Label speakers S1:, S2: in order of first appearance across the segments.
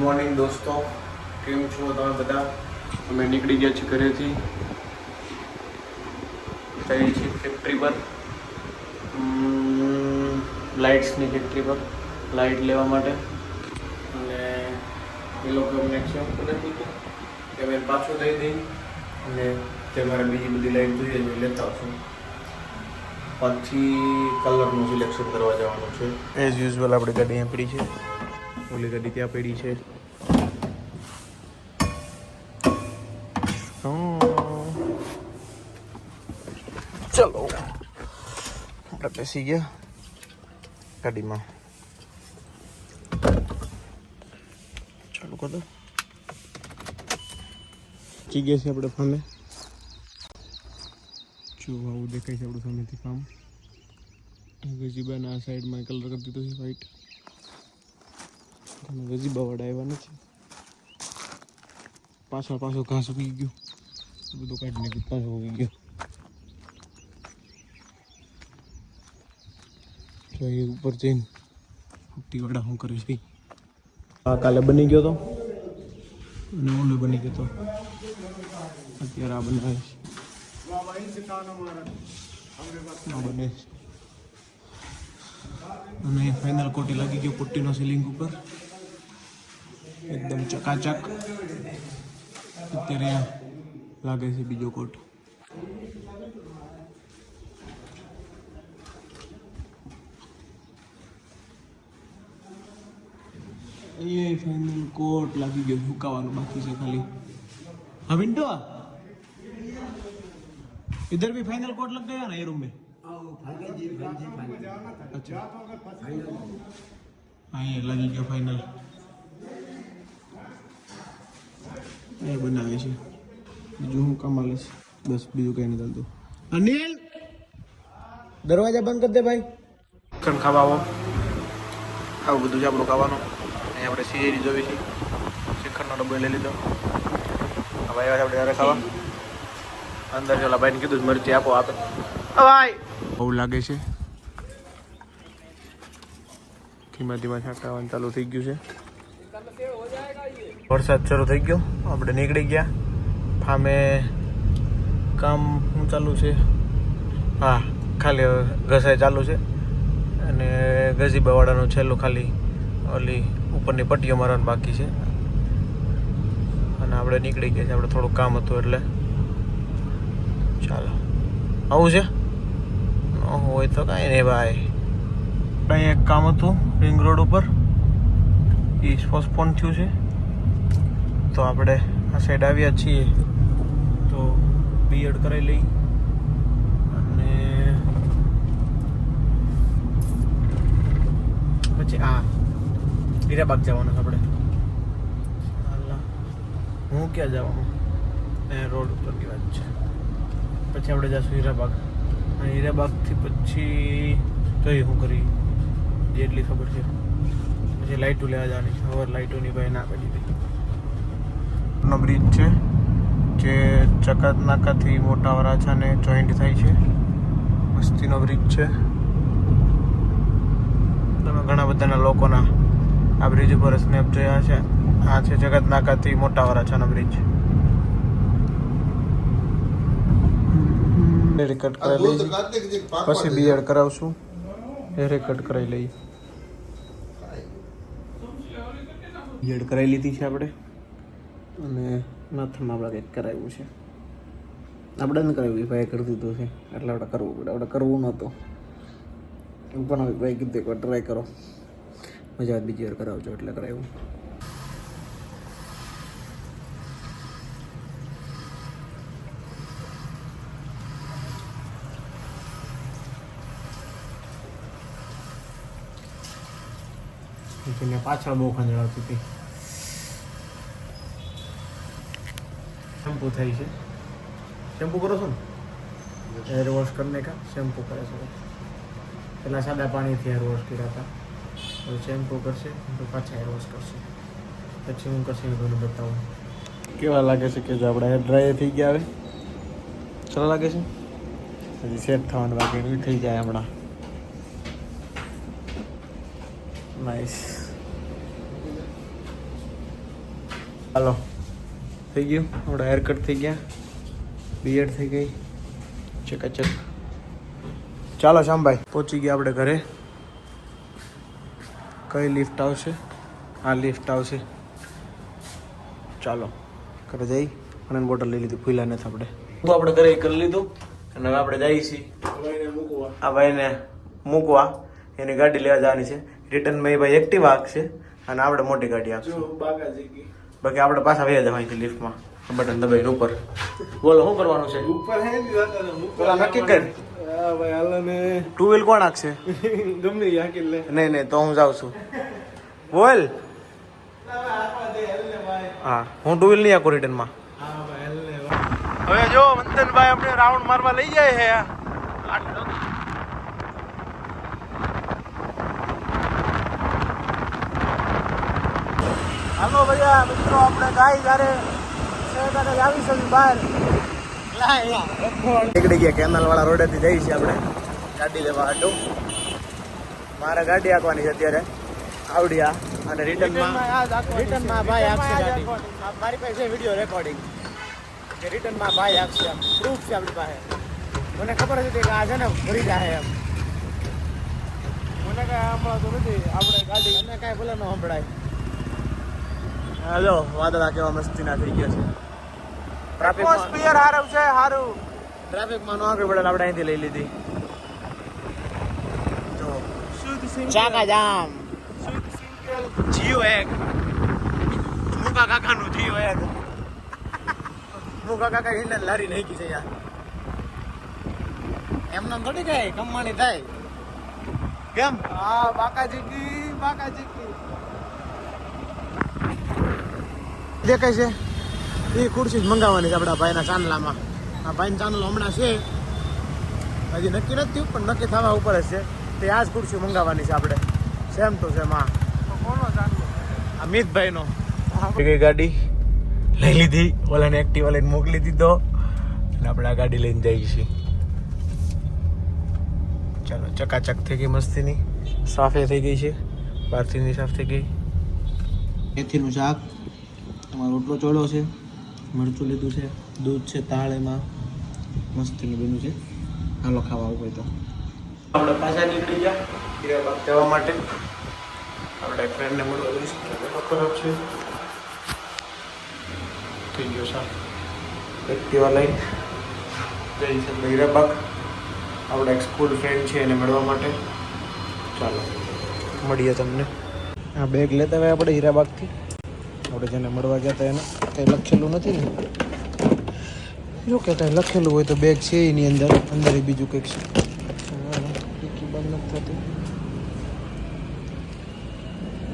S1: Morning દોસ્તો, કેમ છો તમે બધા? અમે નીકળી ગયા છીએ ઘરેથી, જઈએ છીએ ફેક્ટરી પર, લાઇટ્સની ફેક્ટરી પર લાઇટ લેવા માટે. અને એ લોકો અમને એક્સચેન્જ કરી દીધું કે અમે પાછું દઈ દઈ અને જે મારે બીજી બધી લાઇટ જોઈએ એ લેતા આવશું. પછી કલરનું સિલેક્શન કરવા જવાનું છે. એઝ યુઝ્યુઅલ આપણી ગાડી અહીંયા પડી છે, ઓલી ગાડી ત્યાં પડી છે. ચલો આપણે બેસી ગયા ગાડીમાં. ચાલુ કરો. કી ગયા છે આપણે ફામે. જો આવું દેખાય છે આપણું સામેથી ફામ. ગજીબાના આ સાઈડમાં કલર કરી દીધો છે વ્હાઈટ. ગજીબા વાળા આવ્યા નથી. પાછળ ઘાસ ઉગી ગયું, બધું કાઢી નાખ્યું, પાછું ઉગી ગયું. તો એ ઉપર જઈને ફૂટીવાળા શું કરે છે. આ કાલે બની ગયો તો અને ઓલું બની ગયો તો. અત્યારે આ બનાવે છે, બને છે. અને ફાઇનલ કોટી લાગી ગયો પુટ્ટીનો સીલિંગ ઉપર, એકદમ ચકાચક. અત્યારે લાગે છે બીજો કોટ. ये फाइनल कोट लागी गयो, सुकाવાનું બાકી છે ખાલી. हाँ विंडो इधर भी फाइनल कोट लग गया ना ये रूम में. अच्छा हाँ ये लगी गया फाइनल. ये बनावे છે બીજું હું કામ આલે છે. બસ બીજું કઈ નહીં ચાલતું. અનિલ દરવાજા બંધ કરી દે ભાઈ. કણ ખાવા આવો. આવું બધું છે આપણું ખાવાનું. અહીં આપણે શિયાળી જોવી છે. શિખરનો ડબ્બો લઈ લીધો. હવે આવ્યા આપણે યારે ખાવા. અંદર છે ઓલા ભાઈને કીધું મરચી આપો, આપે. ભાઈ બહુ લાગે છે. ધીમા ધીમા છાંટાવાનું ચાલુ થઈ ગયું છે. વરસાદ શરૂ થઈ ગયો. આપણે નીકળી ગયા. ફામે કામ શું ચાલુ છે? હા, ખાલી ઘસાઈ ચાલુ છે. અને ગજીબાવાળાનું છેલ્લું ખાલી ઓલી ઉપરની પટ્ટીઓ મારવાનું બાકી છે. અને આપણે નીકળી ગયા છે. આપણે થોડું કામ હતું એટલે ચાલો. આવું છે હોય તો કાંઈ નહીં ભાઈ. અહીં એક કામ હતું રિંગ રોડ ઉપર, એ પોસ્ટપોન થયું છે. તો આપણે આ સાઈડ આવ્યા છીએ, તો બીએડ કરાવી લઈ. અને પછી હીરાબાગ જવાનું છે આપણે. હું ક્યાં જવાનું? એ રોડ ઉપરની વાત છે. પછી આપણે જઈશું હીરાબાગ. હીરાબાગથી પછી જોઈએ શું કરી, જેટલી ખબર છે. પછી લાઇટો લેવા જવાની છે. હવે લાઇટોની ભાઈ ના કરી દીધી. નો બ્રિજ છે જે ચકાત નાકાથી મોટા વરાછાને જોઈન્ટ થાય છે. મસ્તીનો બ્રિજ છે. તમે ઘણા બધાના લોકોના આ બ્રિજ ઉપર સ્નેપ જોયા છે. આ છે જગત નાકાથી મોટા વરાછાનો બ્રિજ. હેર કટ કરાવી લઈ, પછી બીએડ કરાવશું. હેર કટ કરાવી લઈ. બીએડ કરાવી લીધી છે આપણે. અને માથામાં આપણે કંઈક કરાવ્યું છે. આપણે ન કરાવ્યું, ભાઈ કરી દીધું છે એટલે આપણે કરવું પડે. આપણે કરવું નહોતું પણ હવે ભાઈ કીધું એકવાર ટ્રાય કરો, મજા આવે બીજી વાર કરાવજો એટલે કરાવ્યું. પાછળ બહુ ખંજળાવતી હતી. શેમ્પુ થાય છે. શેમ્પુ કરો છો ને? હેર વોશ કરીને કા શેમ્પુ કરે છે. પહેલાં સાદા પાણીથી હેર વોશ કર્યા હતા. હવે શેમ્પુ કરશે તો પાછા હેર વોશ કરશે. પછી હું કરશે એ બધું બતાવું. કેવા લાગે છે કે જો આપણા હેર ડ્રાય થઈ ગયા? હવે સરસ લાગે છે. હજી સેટ થવાનું બાકી થઈ જાય હમણાં. નાઇસ. હાલો થઈ ગયું આપણા હેર કટ થઈ ગયા, બિયર્ડ થઈ ગઈ, ચકાચક. ચાલો શ્યામભાઈ પહોંચી ગયા આપણે ઘરે. કઈ લિફ્ટ આવશે? આ લિફ્ટ આવશે. ચાલો ઘરે જઈ અને બોટલ લઈ લીધી, ફૂલા નથી આપણે. તો આપણે ઘરે કરી લીધું અને હવે આપણે જઈએ છીએ આ ભાઈને મૂકવા. એની ગાડી લેવા જવાની છે. રિટર્નમાં એ ભાઈ એક્ટિવા આપશે અને આપણે મોટી ગાડી આપશું. બાકી આપણે પાછા વહી જવા અહીંથી લિફ્ટમાં બટન દબાઈને ઉપર. બોલો શું કરવાનું છે? પેલા નક્કી કર. ટુ વ્હીલ કોણ હાંકશે? નહીં તો હું જાઉં છું. બોલ. હા હું ટુ વ્હીલ નહીં આખું રિટર્નમાં. હવે જો વંદનભાઈ આપણે રાઉન્ડ મારવા લઈ જાય છે. હાલો ભૈયા મિત્રો, આપણે ગાય જ્યારે આવી છે બહાર નીકળી ગયા કેનાલ વાળા રોડેથી જઈએ છીએ આપણે ગાડી લેવા આટું. મારે ગાડી હાંકવાની છે અત્યારે આવડિયા અને રિટર્નમાં ભાઈ હાંકશે ગાડી. મારી પાસે છે વિડીયો રેકોર્ડિંગ કે રિટર્નમાં ભાઈ હાંકશે. એમ પ્રૂફ છે આપણી પાસે. મને ખબર હતી કે આ છે ને ભરી જાય એમ. મને કાંઈ સાંભળાતું નથી. આપણે ગાડી મને કાંઈ ભલે ન સંભળાય. હાલો વાદળા કેવા મસ્તી ના થઈ ગયા છે. એટમોસ્ફિયર સારું છે, સારું. ટ્રાફિકમાં નો આગળ પડે આપણે અહીંથી લઈ લીધી. જો ચાકા જામ જીઓ એક મુકા કાકાનું જીઓ એક. મુકા કાકા હિંડ લારી નાખી છે યાર. એમને થોડી કઈ કમાણી થાય કેમ? હા બાકાજી કી દેખાય છે. એ ખુરશી જ મંગાવવાની છે આપણા ભાઈના ચાંદલામાં. આ ભાઈનો ચાંદલો હમણાં છે, હજી નક્કી નથી થયું પણ નક્કી થવા ઉપર જ છે. તે આ જ ખુરશી મંગાવવાની છે આપણે, સેમ ટુ સેમ. આ કોનો ચાંદલો? અમિતભાઈનો. કઈ ગાડી લઈ લીધી, ઓલાને એક્ટિવા લઈને મોકલી દીધો અને આપણે આ ગાડી લઈને જઈએ છીએ. ચાલો ચકાચક થઈ ગઈ મસ્તીની, સાફે થઈ ગઈ છે, બહારથી સાફ થઈ ગઈ. મેથીનું શાક, તમારો રોટલો ચોળો છે, મરચું લીધું છે, દૂધ છે, તાળ એમાં મસ્તીનું બન્યું છે. હાલો ખાવા આવું હોય તો. આપણે પાછા નીકળી ગયા હીરાબાગ જવા માટે. આપણે ફ્રેન્ડને મળવા જઈશું. ખરાબ છે થઈ ગયો સાહેબ. એક્ટિવા લઈને જઈ છે હીરાબાગ. આપણે એક સ્કૂલ ફ્રેન્ડ છે એને મળવા માટે. ચાલો મળીએ તમને. આ બેગ લેતા હોય આપણે હીરાબાગથી. આપણે જેને મળવા ગયા હતા એને કંઈ લખેલું નથી ને. જો કે કંઈ લખેલું હોય તો બેગ છે એની અંદર એ બીજું કંઈક છે. બંધ નથી થતી.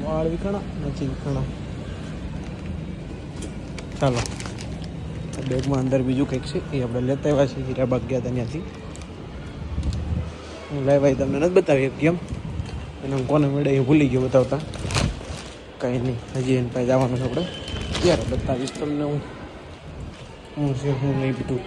S1: વાળ વિખણા નથી વિખણા. ચાલો બેગમાં અંદર બીજું કંઈક છે એ આપણે લેતા આવ્યા છીએ. હીરાબાગ ગયા હતા ત્યાંથી. હું લાઈ ભાઈ તમને નથી બતાવી કેમ એને કોને મળે એ ભૂલી ગયો બતાવતા. કંઈ નહીં, હજી એને પાસે જવાનું છે આપણે. ત્યારે બતાવીશ તમને હું છે હું નહીં બધું.